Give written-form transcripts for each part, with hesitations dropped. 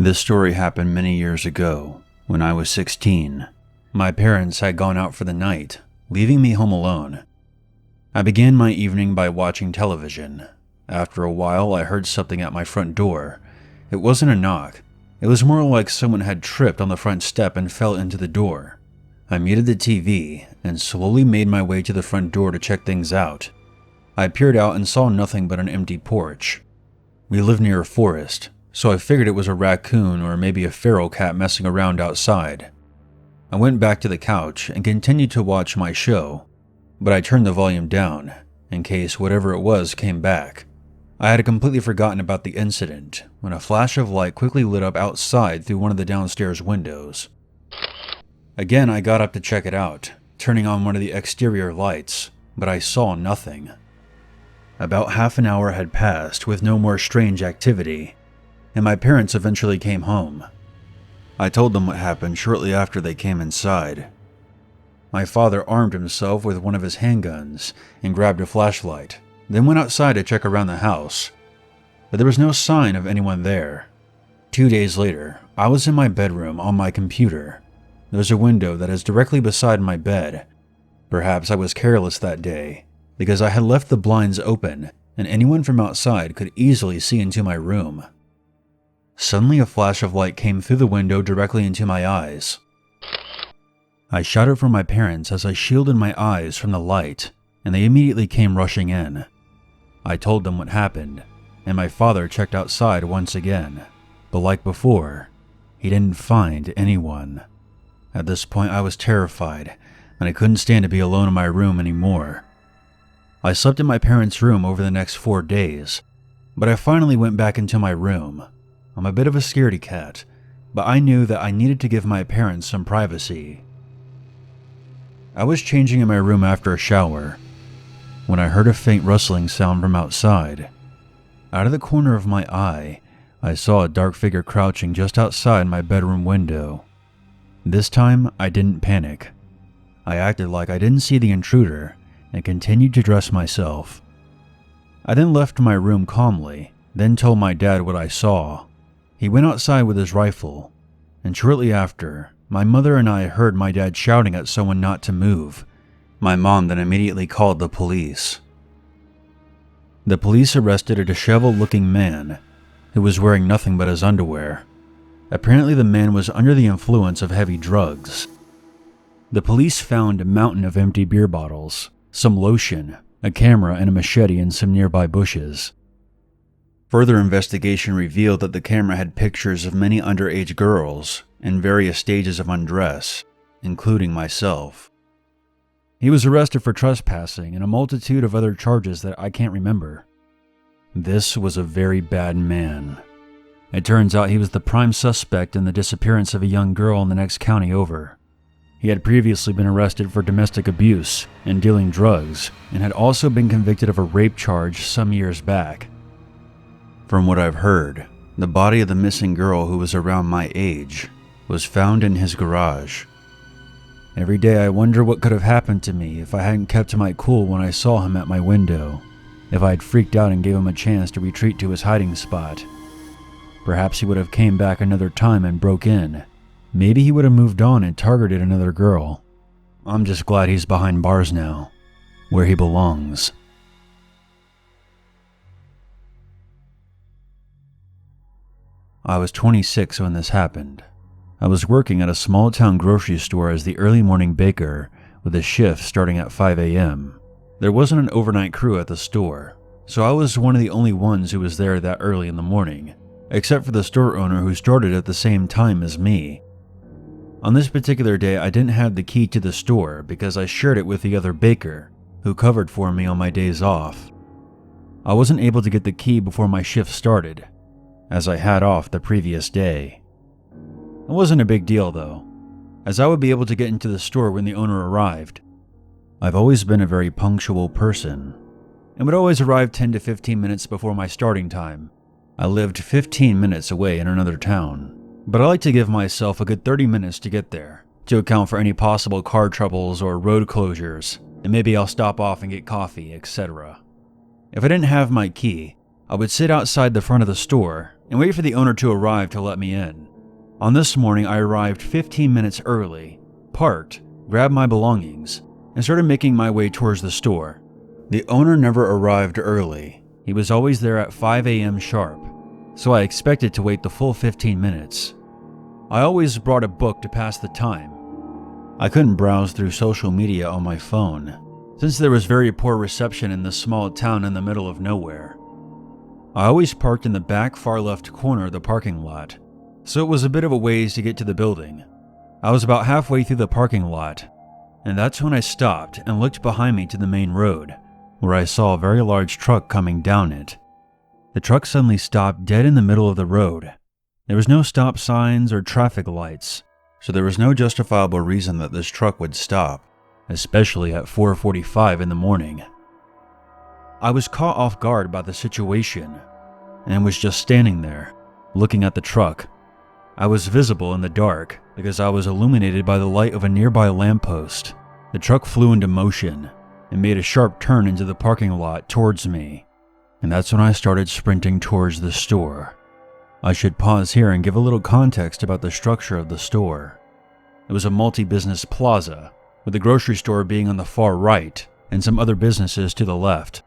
This story happened many years ago, when I was 16. My parents had gone out for the night, leaving me home alone. I began my evening by watching television. After a while, I heard something at my front door. It wasn't a knock. It was more like someone had tripped on the front step and fell into the door. I muted the TV and slowly made my way to the front door to check things out. I peered out and saw nothing but an empty porch. We live near a forest, so I figured it was a raccoon or maybe a feral cat messing around outside. I went back to the couch and continued to watch my show, but I turned the volume down in case whatever it was came back. I had completely forgotten about the incident when a flash of light quickly lit up outside through one of the downstairs windows. Again, I got up to check it out, turning on one of the exterior lights, but I saw nothing. About half an hour had passed with no more strange activity, and my parents eventually came home. I told them what happened shortly after they came inside. My father armed himself with one of his handguns and grabbed a flashlight, then went outside to check around the house, but there was no sign of anyone there. 2 days later, I was in my bedroom on my computer. There's a window that is directly beside my bed. Perhaps I was careless that day, because I had left the blinds open and anyone from outside could easily see into my room. Suddenly a flash of light came through the window directly into my eyes. I shouted for my parents as I shielded my eyes from the light, and they immediately came rushing in. I told them what happened, and my father checked outside once again, but like before, he didn't find anyone. At this point I was terrified, and I couldn't stand to be alone in my room anymore. I slept in my parents' room over the next 4 days, but I finally went back into my room. I'm a bit of a scaredy cat, but I knew that I needed to give my parents some privacy. I was changing in my room after a shower when I heard a faint rustling sound from outside. Out of the corner of my eye, I saw a dark figure crouching just outside my bedroom window. This time, I didn't panic. I acted like I didn't see the intruder and continued to dress myself. I then left my room calmly, then told my dad what I saw. He went outside with his rifle, and shortly after, my mother and I heard my dad shouting at someone not to move. My mom then immediately called the police. The police arrested a disheveled-looking man who was wearing nothing but his underwear. Apparently the man was under the influence of heavy drugs. The police found a mountain of empty beer bottles, some lotion, a camera, and a machete in some nearby bushes. Further investigation revealed that the camera had pictures of many underage girls in various stages of undress, including myself. He was arrested for trespassing and a multitude of other charges that I can't remember. This was a very bad man. It turns out he was the prime suspect in the disappearance of a young girl in the next county over. He had previously been arrested for domestic abuse and dealing drugs, and had also been convicted of a rape charge some years back. From what I've heard, the body of the missing girl, who was around my age, was found in his garage. Every day I wonder what could have happened to me if I hadn't kept my cool when I saw him at my window, if I had freaked out and gave him a chance to retreat to his hiding spot. Perhaps he would have came back another time and broke in. Maybe he would have moved on and targeted another girl. I'm just glad he's behind bars now, where he belongs. I was 26 when this happened. I was working at a small-town grocery store as the early morning baker, with a shift starting at 5 a.m. There wasn't an overnight crew at the store, so I was one of the only ones who was there that early in the morning, except for the store owner who started at the same time as me. On this particular day, I didn't have the key to the store because I shared it with the other baker, who covered for me on my days off. I wasn't able to get the key before my shift started, as I had off the previous day. It wasn't a big deal though, as I would be able to get into the store when the owner arrived. I've always been a very punctual person, and would always arrive 10 to 15 minutes before my starting time. I lived 15 minutes away in another town, but I like to give myself a good 30 minutes to get there, to account for any possible car troubles or road closures, and maybe I'll stop off and get coffee, etc. If I didn't have my key, I would sit outside the front of the store and wait for the owner to arrive to let me in. On this morning, I arrived 15 minutes early, parked, grabbed my belongings, and started making my way towards the store. The owner never arrived early. He was always there at 5 a.m. sharp, so I expected to wait the full 15 minutes. I always brought a book to pass the time. I couldn't browse through social media on my phone, since there was very poor reception in this small town in the middle of nowhere. I always parked in the back far left corner of the parking lot, so it was a bit of a ways to get to the building. I was about halfway through the parking lot, and that's when I stopped and looked behind me to the main road, where I saw a very large truck coming down it. The truck suddenly stopped dead in the middle of the road. There was no stop signs or traffic lights, so there was no justifiable reason that this truck would stop, especially at 4:45 in the morning. I was caught off guard by the situation and was just standing there, looking at the truck. I was visible in the dark because I was illuminated by the light of a nearby lamppost. The truck flew into motion and made a sharp turn into the parking lot towards me, and that's when I started sprinting towards the store. I should pause here and give a little context about the structure of the store. It was a multi-business plaza, with the grocery store being on the far right and some other businesses to the left.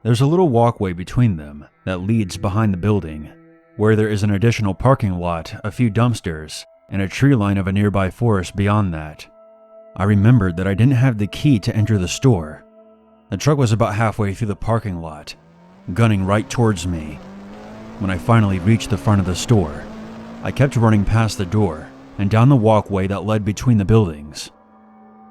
There's a little walkway between them that leads behind the building, where there is an additional parking lot, a few dumpsters, and a tree line of a nearby forest beyond that. I remembered that I didn't have the key to enter the store. The truck was about halfway through the parking lot, gunning right towards me. When I finally reached the front of the store, I kept running past the door and down the walkway that led between the buildings.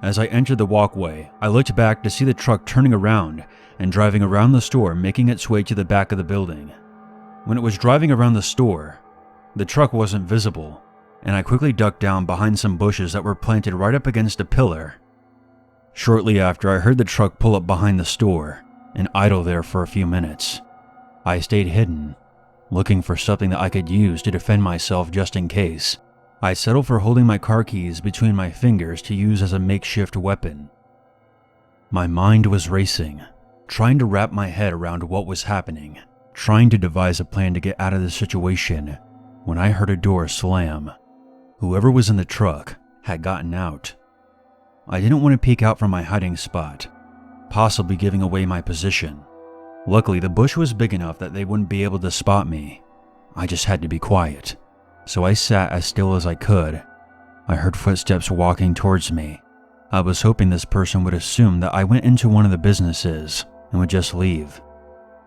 As I entered the walkway, I looked back to see the truck turning around and driving around the store, making its way to the back of the building. When it was driving around the store, the truck wasn't visible, and I quickly ducked down behind some bushes that were planted right up against a pillar. Shortly after, I heard the truck pull up behind the store and idle there for a few minutes. I stayed hidden, looking for something that I could use to defend myself just in case. I settled for holding my car keys between my fingers to use as a makeshift weapon. My mind was racing, trying to wrap my head around what was happening, trying to devise a plan to get out of the situation, when I heard a door slam. Whoever was in the truck had gotten out. I didn't want to peek out from my hiding spot, possibly giving away my position. Luckily, the bush was big enough that they wouldn't be able to spot me. I just had to be quiet, so I sat as still as I could. I heard footsteps walking towards me. I was hoping this person would assume that I went into one of the businesses and would just leave.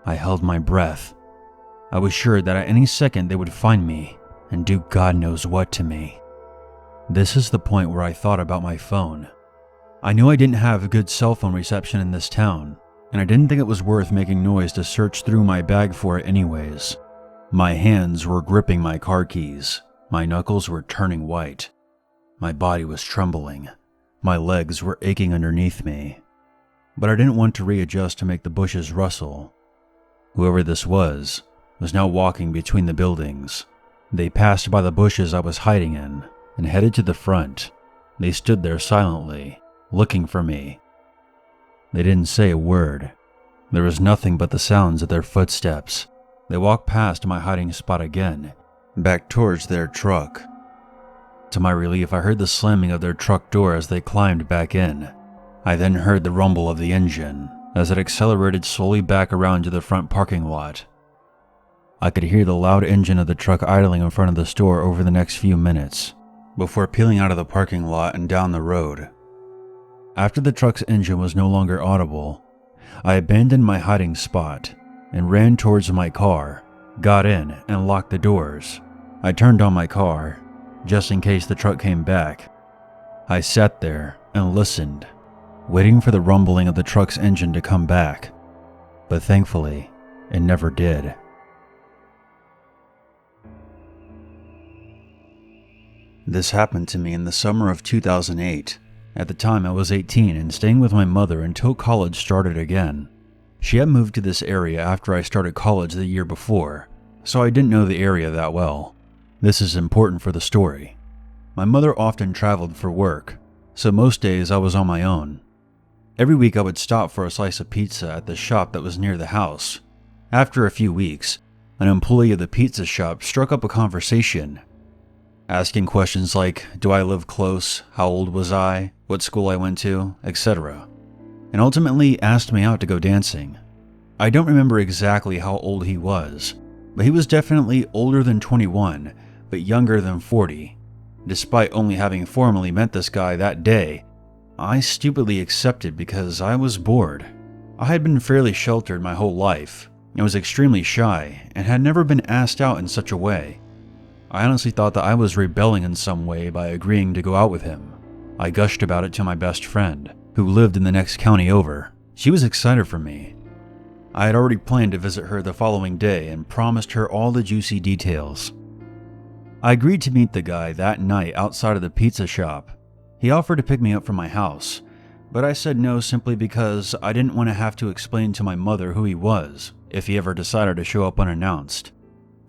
I held my breath. I was sure that at any second they would find me and do God knows what to me. This is the point where I thought about my phone. I knew I didn't have good cell phone reception in this town, and I didn't think it was worth making noise to search through my bag for it anyways. My hands were gripping my car keys. My knuckles were turning white. My body was trembling. My legs were aching underneath me. But I didn't want to readjust to make the bushes rustle. Whoever this was now walking between the buildings. They passed by the bushes I was hiding in and headed to the front. They stood there silently, looking for me. They didn't say a word. There was nothing but the sounds of their footsteps. They walked past my hiding spot again, back towards their truck. To my relief, I heard the slamming of their truck door as they climbed back in. I then heard the rumble of the engine as it accelerated slowly back around to the front parking lot. I could hear the loud engine of the truck idling in front of the store over the next few minutes, before peeling out of the parking lot and down the road. After the truck's engine was no longer audible, I abandoned my hiding spot and ran towards my car, got in, and locked the doors. I turned on my car, just in case the truck came back. I sat there and listened, waiting for the rumbling of the truck's engine to come back, but thankfully, it never did. This happened to me in the summer of 2008. At the time, I was 18 and staying with my mother until college started again. She had moved to this area after I started college the year before, so I didn't know the area that well. This is important for the story. My mother often traveled for work, so most days I was on my own. Every week I would stop for a slice of pizza at the shop that was near the house. After a few weeks, an employee of the pizza shop struck up a conversation, asking questions like, do I live close, how old was I, what school I went to, etc., and ultimately asked me out to go dancing. I don't remember exactly how old he was, but he was definitely older than 21, but younger than 40. Despite only having formally met this guy that day, I stupidly accepted because I was bored. I had been fairly sheltered my whole life. I was extremely shy and had never been asked out in such a way. I honestly thought that I was rebelling in some way by agreeing to go out with him. I gushed about it to my best friend, who lived in the next county over. She was excited for me. I had already planned to visit her the following day and promised her all the juicy details. I agreed to meet the guy that night outside of the pizza shop. He offered to pick me up from my house, but I said no simply because I didn't want to have to explain to my mother who he was if he ever decided to show up unannounced.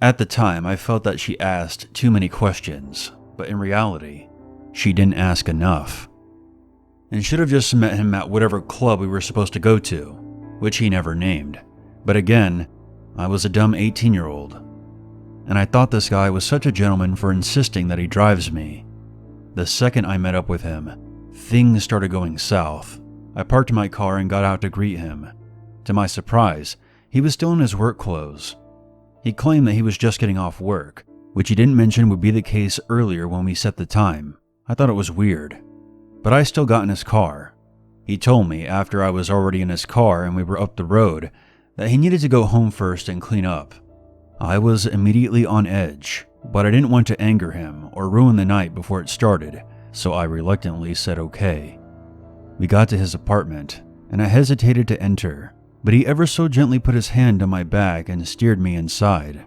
At the time, I felt that she asked too many questions, but in reality, she didn't ask enough. And should have just met him at whatever club we were supposed to go to, which he never named. But again, I was a dumb 18-year-old. And I thought this guy was such a gentleman for insisting that he drives me. The second I met up with him, things started going south. I parked my car and got out to greet him. To my surprise, he was still in his work clothes. He claimed that he was just getting off work, which he didn't mention would be the case earlier when we set the time. I thought it was weird. But I still got in his car. He told me after I was already in his car and we were up the road that he needed to go home first and clean up. I was immediately on edge, but I didn't want to anger him or ruin the night before it started, so I reluctantly said okay. We got to his apartment, and I hesitated to enter, but he ever so gently put his hand on my back and steered me inside.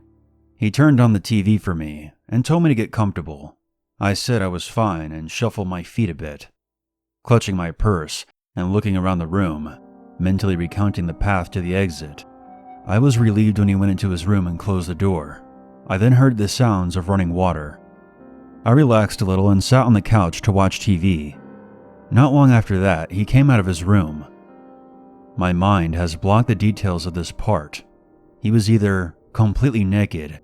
He turned on the TV for me and told me to get comfortable. I said I was fine and shuffled my feet a bit. Clutching my purse and looking around the room, mentally recounting the path to the exit, I was relieved when he went into his room and closed the door. I then heard the sounds of running water. I relaxed a little and sat on the couch to watch TV. Not long after that, he came out of his room. My mind has blocked the details of this part. He was either completely naked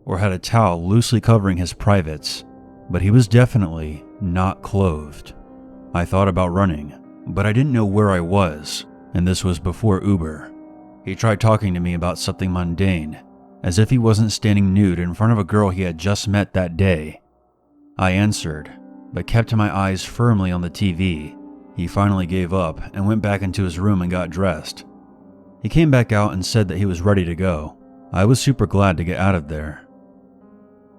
or had a towel loosely covering his privates, but he was definitely not clothed. I thought about running, but I didn't know where I was, and this was before Uber. He tried talking to me about something mundane, as if he wasn't standing nude in front of a girl he had just met that day. I answered, but kept my eyes firmly on the TV. He finally gave up and went back into his room and got dressed. He came back out and said that he was ready to go. I was super glad to get out of there.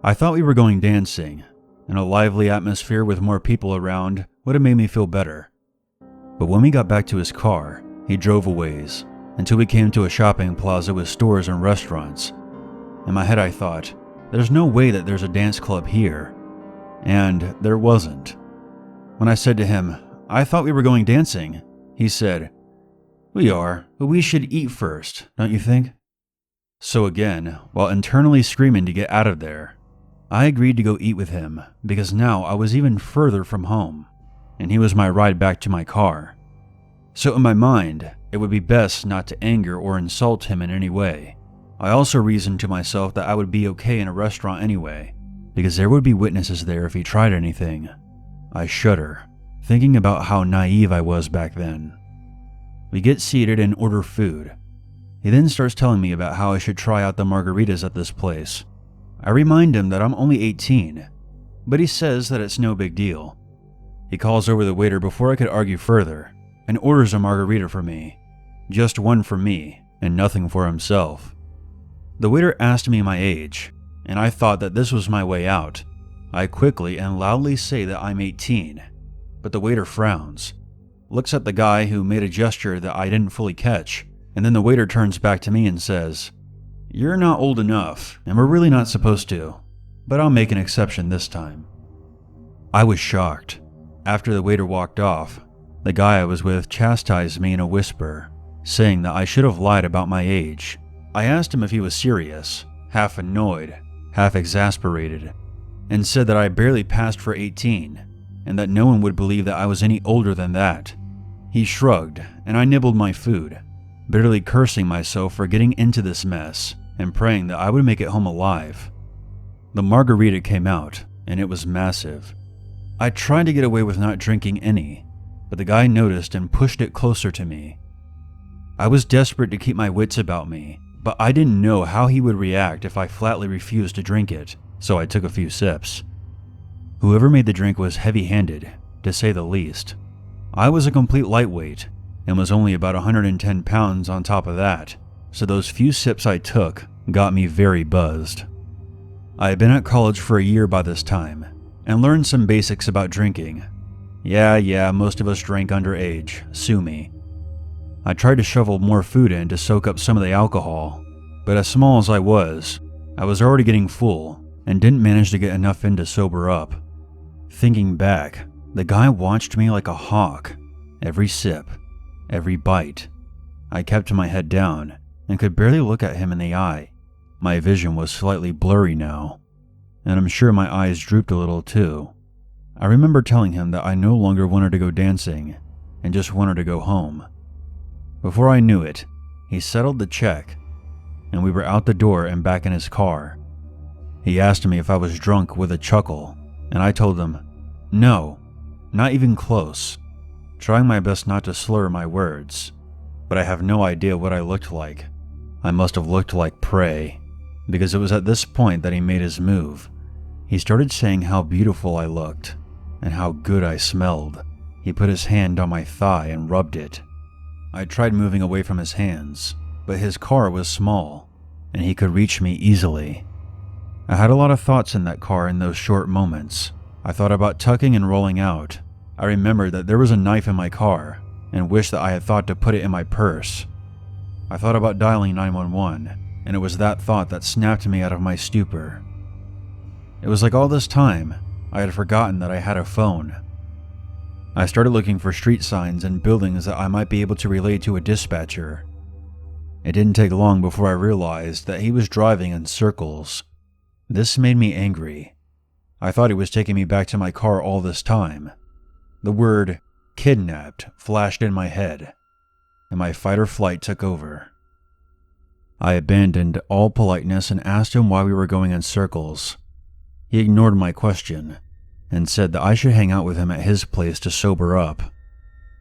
I thought we were going dancing, and a lively atmosphere with more people around would have made me feel better. But when we got back to his car, he drove a ways, until we came to a shopping plaza with stores and restaurants. In my head I thought, there's no way that there's a dance club here. And there wasn't. When I said to him, I thought we were going dancing, he said, we are, but we should eat first, don't you think? So again, while internally screaming to get out of there, I agreed to go eat with him because now I was even further from home, and he was my ride back to my car. So in my mind, it would be best not to anger or insult him in any way. I also reasoned to myself that I would be okay in a restaurant anyway, because there would be witnesses there if he tried anything. I shudder, thinking about how naive I was back then. We get seated and order food. He then starts telling me about how I should try out the margaritas at this place. I remind him that I'm only 18, but he says that it's no big deal. He calls over the waiter before I could argue further and orders a margarita for me. Just one for me and nothing for himself. The waiter asked me my age, and I thought that this was my way out. I quickly and loudly say that I'm 18, but the waiter frowns, looks at the guy who made a gesture that I didn't fully catch, and then the waiter turns back to me and says, "You're not old enough, and we're really not supposed to, but I'll make an exception this time." I was shocked. After the waiter walked off, the guy I was with chastised me in a whisper, saying that I should have lied about my age. I asked him if he was serious, half annoyed, half exasperated, and said that I barely passed for 18, and that no one would believe that I was any older than that. He shrugged, and I nibbled my food, bitterly cursing myself for getting into this mess, and praying that I would make it home alive. The margarita came out, and it was massive. I tried to get away with not drinking any, but the guy noticed and pushed it closer to me. I was desperate to keep my wits about me, but I didn't know how he would react if I flatly refused to drink it, so I took a few sips. Whoever made the drink was heavy-handed, to say the least. I was a complete lightweight, and was only about 110 pounds on top of that, so those few sips I took got me very buzzed. I had been at college for a year by this time, and learned some basics about drinking. Yeah, most of us drank underage, sue me. I tried to shovel more food in to soak up some of the alcohol, but as small as I was already getting full and didn't manage to get enough in to sober up. Thinking back, the guy watched me like a hawk, every sip, every bite. I kept my head down and could barely look at him in the eye. My vision was slightly blurry now, and I'm sure my eyes drooped a little too. I remember telling him that I no longer wanted to go dancing and just wanted to go home. Before I knew it, he settled the check, and we were out the door and back in his car. He asked me if I was drunk with a chuckle, and I told him, no, not even close, trying my best not to slur my words, but I have no idea what I looked like. I must have looked like prey, because it was at this point that he made his move. He started saying how beautiful I looked, and how good I smelled. He put his hand on my thigh and rubbed it. I tried moving away from his hands, but his car was small, and he could reach me easily. I had a lot of thoughts in that car in those short moments. I thought about tucking and rolling out. I remembered that there was a knife in my car, and wished that I had thought to put it in my purse. I thought about dialing 911, and it was that thought that snapped me out of my stupor. It was like all this time, I had forgotten that I had a phone. I started looking for street signs and buildings that I might be able to relay to a dispatcher. It didn't take long before I realized that he was driving in circles. This made me angry. I thought he was taking me back to my car all this time. The word kidnapped flashed in my head, and my fight or flight took over. I abandoned all politeness and asked him why we were going in circles. He ignored my question and said that I should hang out with him at his place to sober up.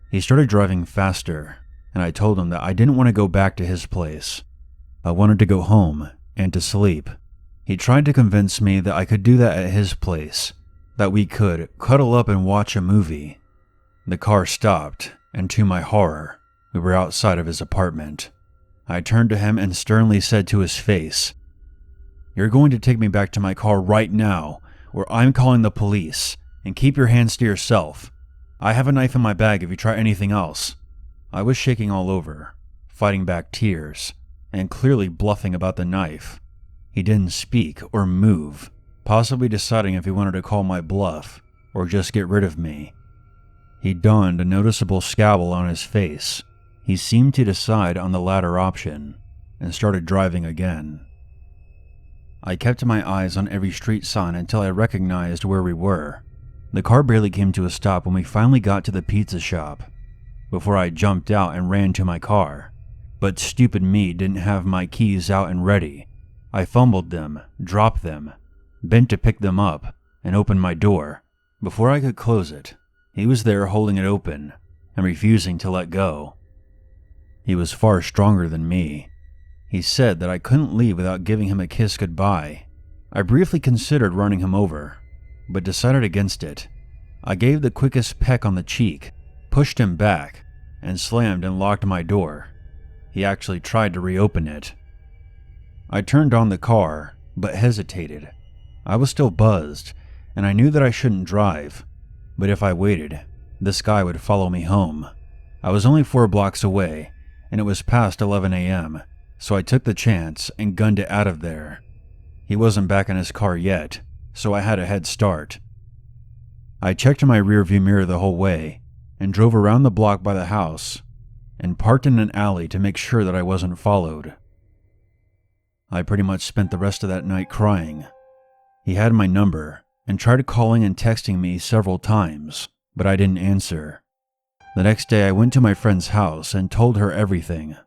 He started driving faster, and I told him that I didn't want to go back to his place. I wanted to go home and to sleep. He tried to convince me that I could do that at his place, that we could cuddle up and watch a movie. The car stopped, and to my horror, we were outside of his apartment. I turned to him and sternly said to his face, "You're going to take me back to my car right now, or I'm calling the police, and keep your hands to yourself. I have a knife in my bag if you try anything else." I was shaking all over, fighting back tears, and clearly bluffing about the knife. He didn't speak or move, possibly deciding if he wanted to call my bluff or just get rid of me. He donned a noticeable scowl on his face. He seemed to decide on the latter option and started driving again. I kept my eyes on every street sign until I recognized where we were. The car barely came to a stop when we finally got to the pizza shop. Before I jumped out and ran to my car, but stupid me didn't have my keys out and ready. I fumbled them, dropped them, bent to pick them up, and opened my door. Before I could close it, he was there holding it open and refusing to let go. He was far stronger than me. He said that I couldn't leave without giving him a kiss goodbye. I briefly considered running him over, but decided against it. I gave the quickest peck on the cheek, pushed him back, and slammed and locked my door. He actually tried to reopen it. I turned on the car, but hesitated. I was still buzzed, and I knew that I shouldn't drive, but if I waited, this guy would follow me home. I was only 4 blocks away, and it was past 11 a.m., so I took the chance and gunned it out of there. He wasn't back in his car yet, so I had a head start. I checked my rearview mirror the whole way, and drove around the block by the house, and parked in an alley to make sure that I wasn't followed. I pretty much spent the rest of that night crying. He had my number and tried calling and texting me several times, but I didn't answer. The next day I went to my friend's house and told her everything.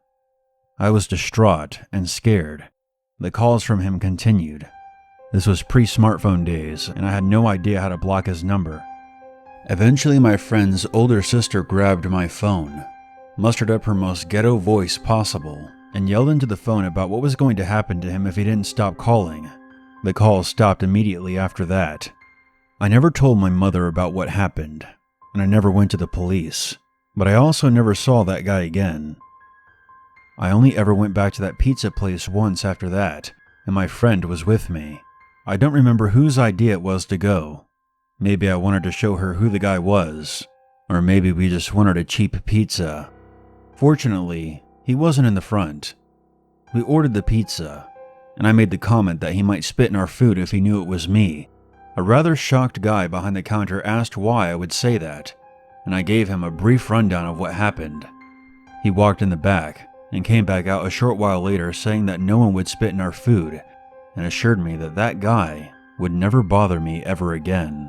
I was distraught and scared, The calls from him continued. This was pre-smartphone days, and I had no idea how to block his number. Eventually, my friend's older sister grabbed my phone, mustered up her most ghetto voice possible, and yelled into the phone about what was going to happen to him if he didn't stop calling. The calls stopped immediately after that. I never told my mother about what happened, and I never went to the police, but I also never saw that guy again. I only ever went back to that pizza place once after that, and my friend was with me. I don't remember whose idea it was to go. Maybe I wanted to show her who the guy was, or maybe we just wanted a cheap pizza. Fortunately, he wasn't in the front. We ordered the pizza, and I made the comment that he might spit in our food if he knew it was me. A rather shocked guy behind the counter asked why I would say that, and I gave him a brief rundown of what happened. He walked in the back and came back out a short while later saying that no one would spit in our food, and assured me that that guy would never bother me ever again.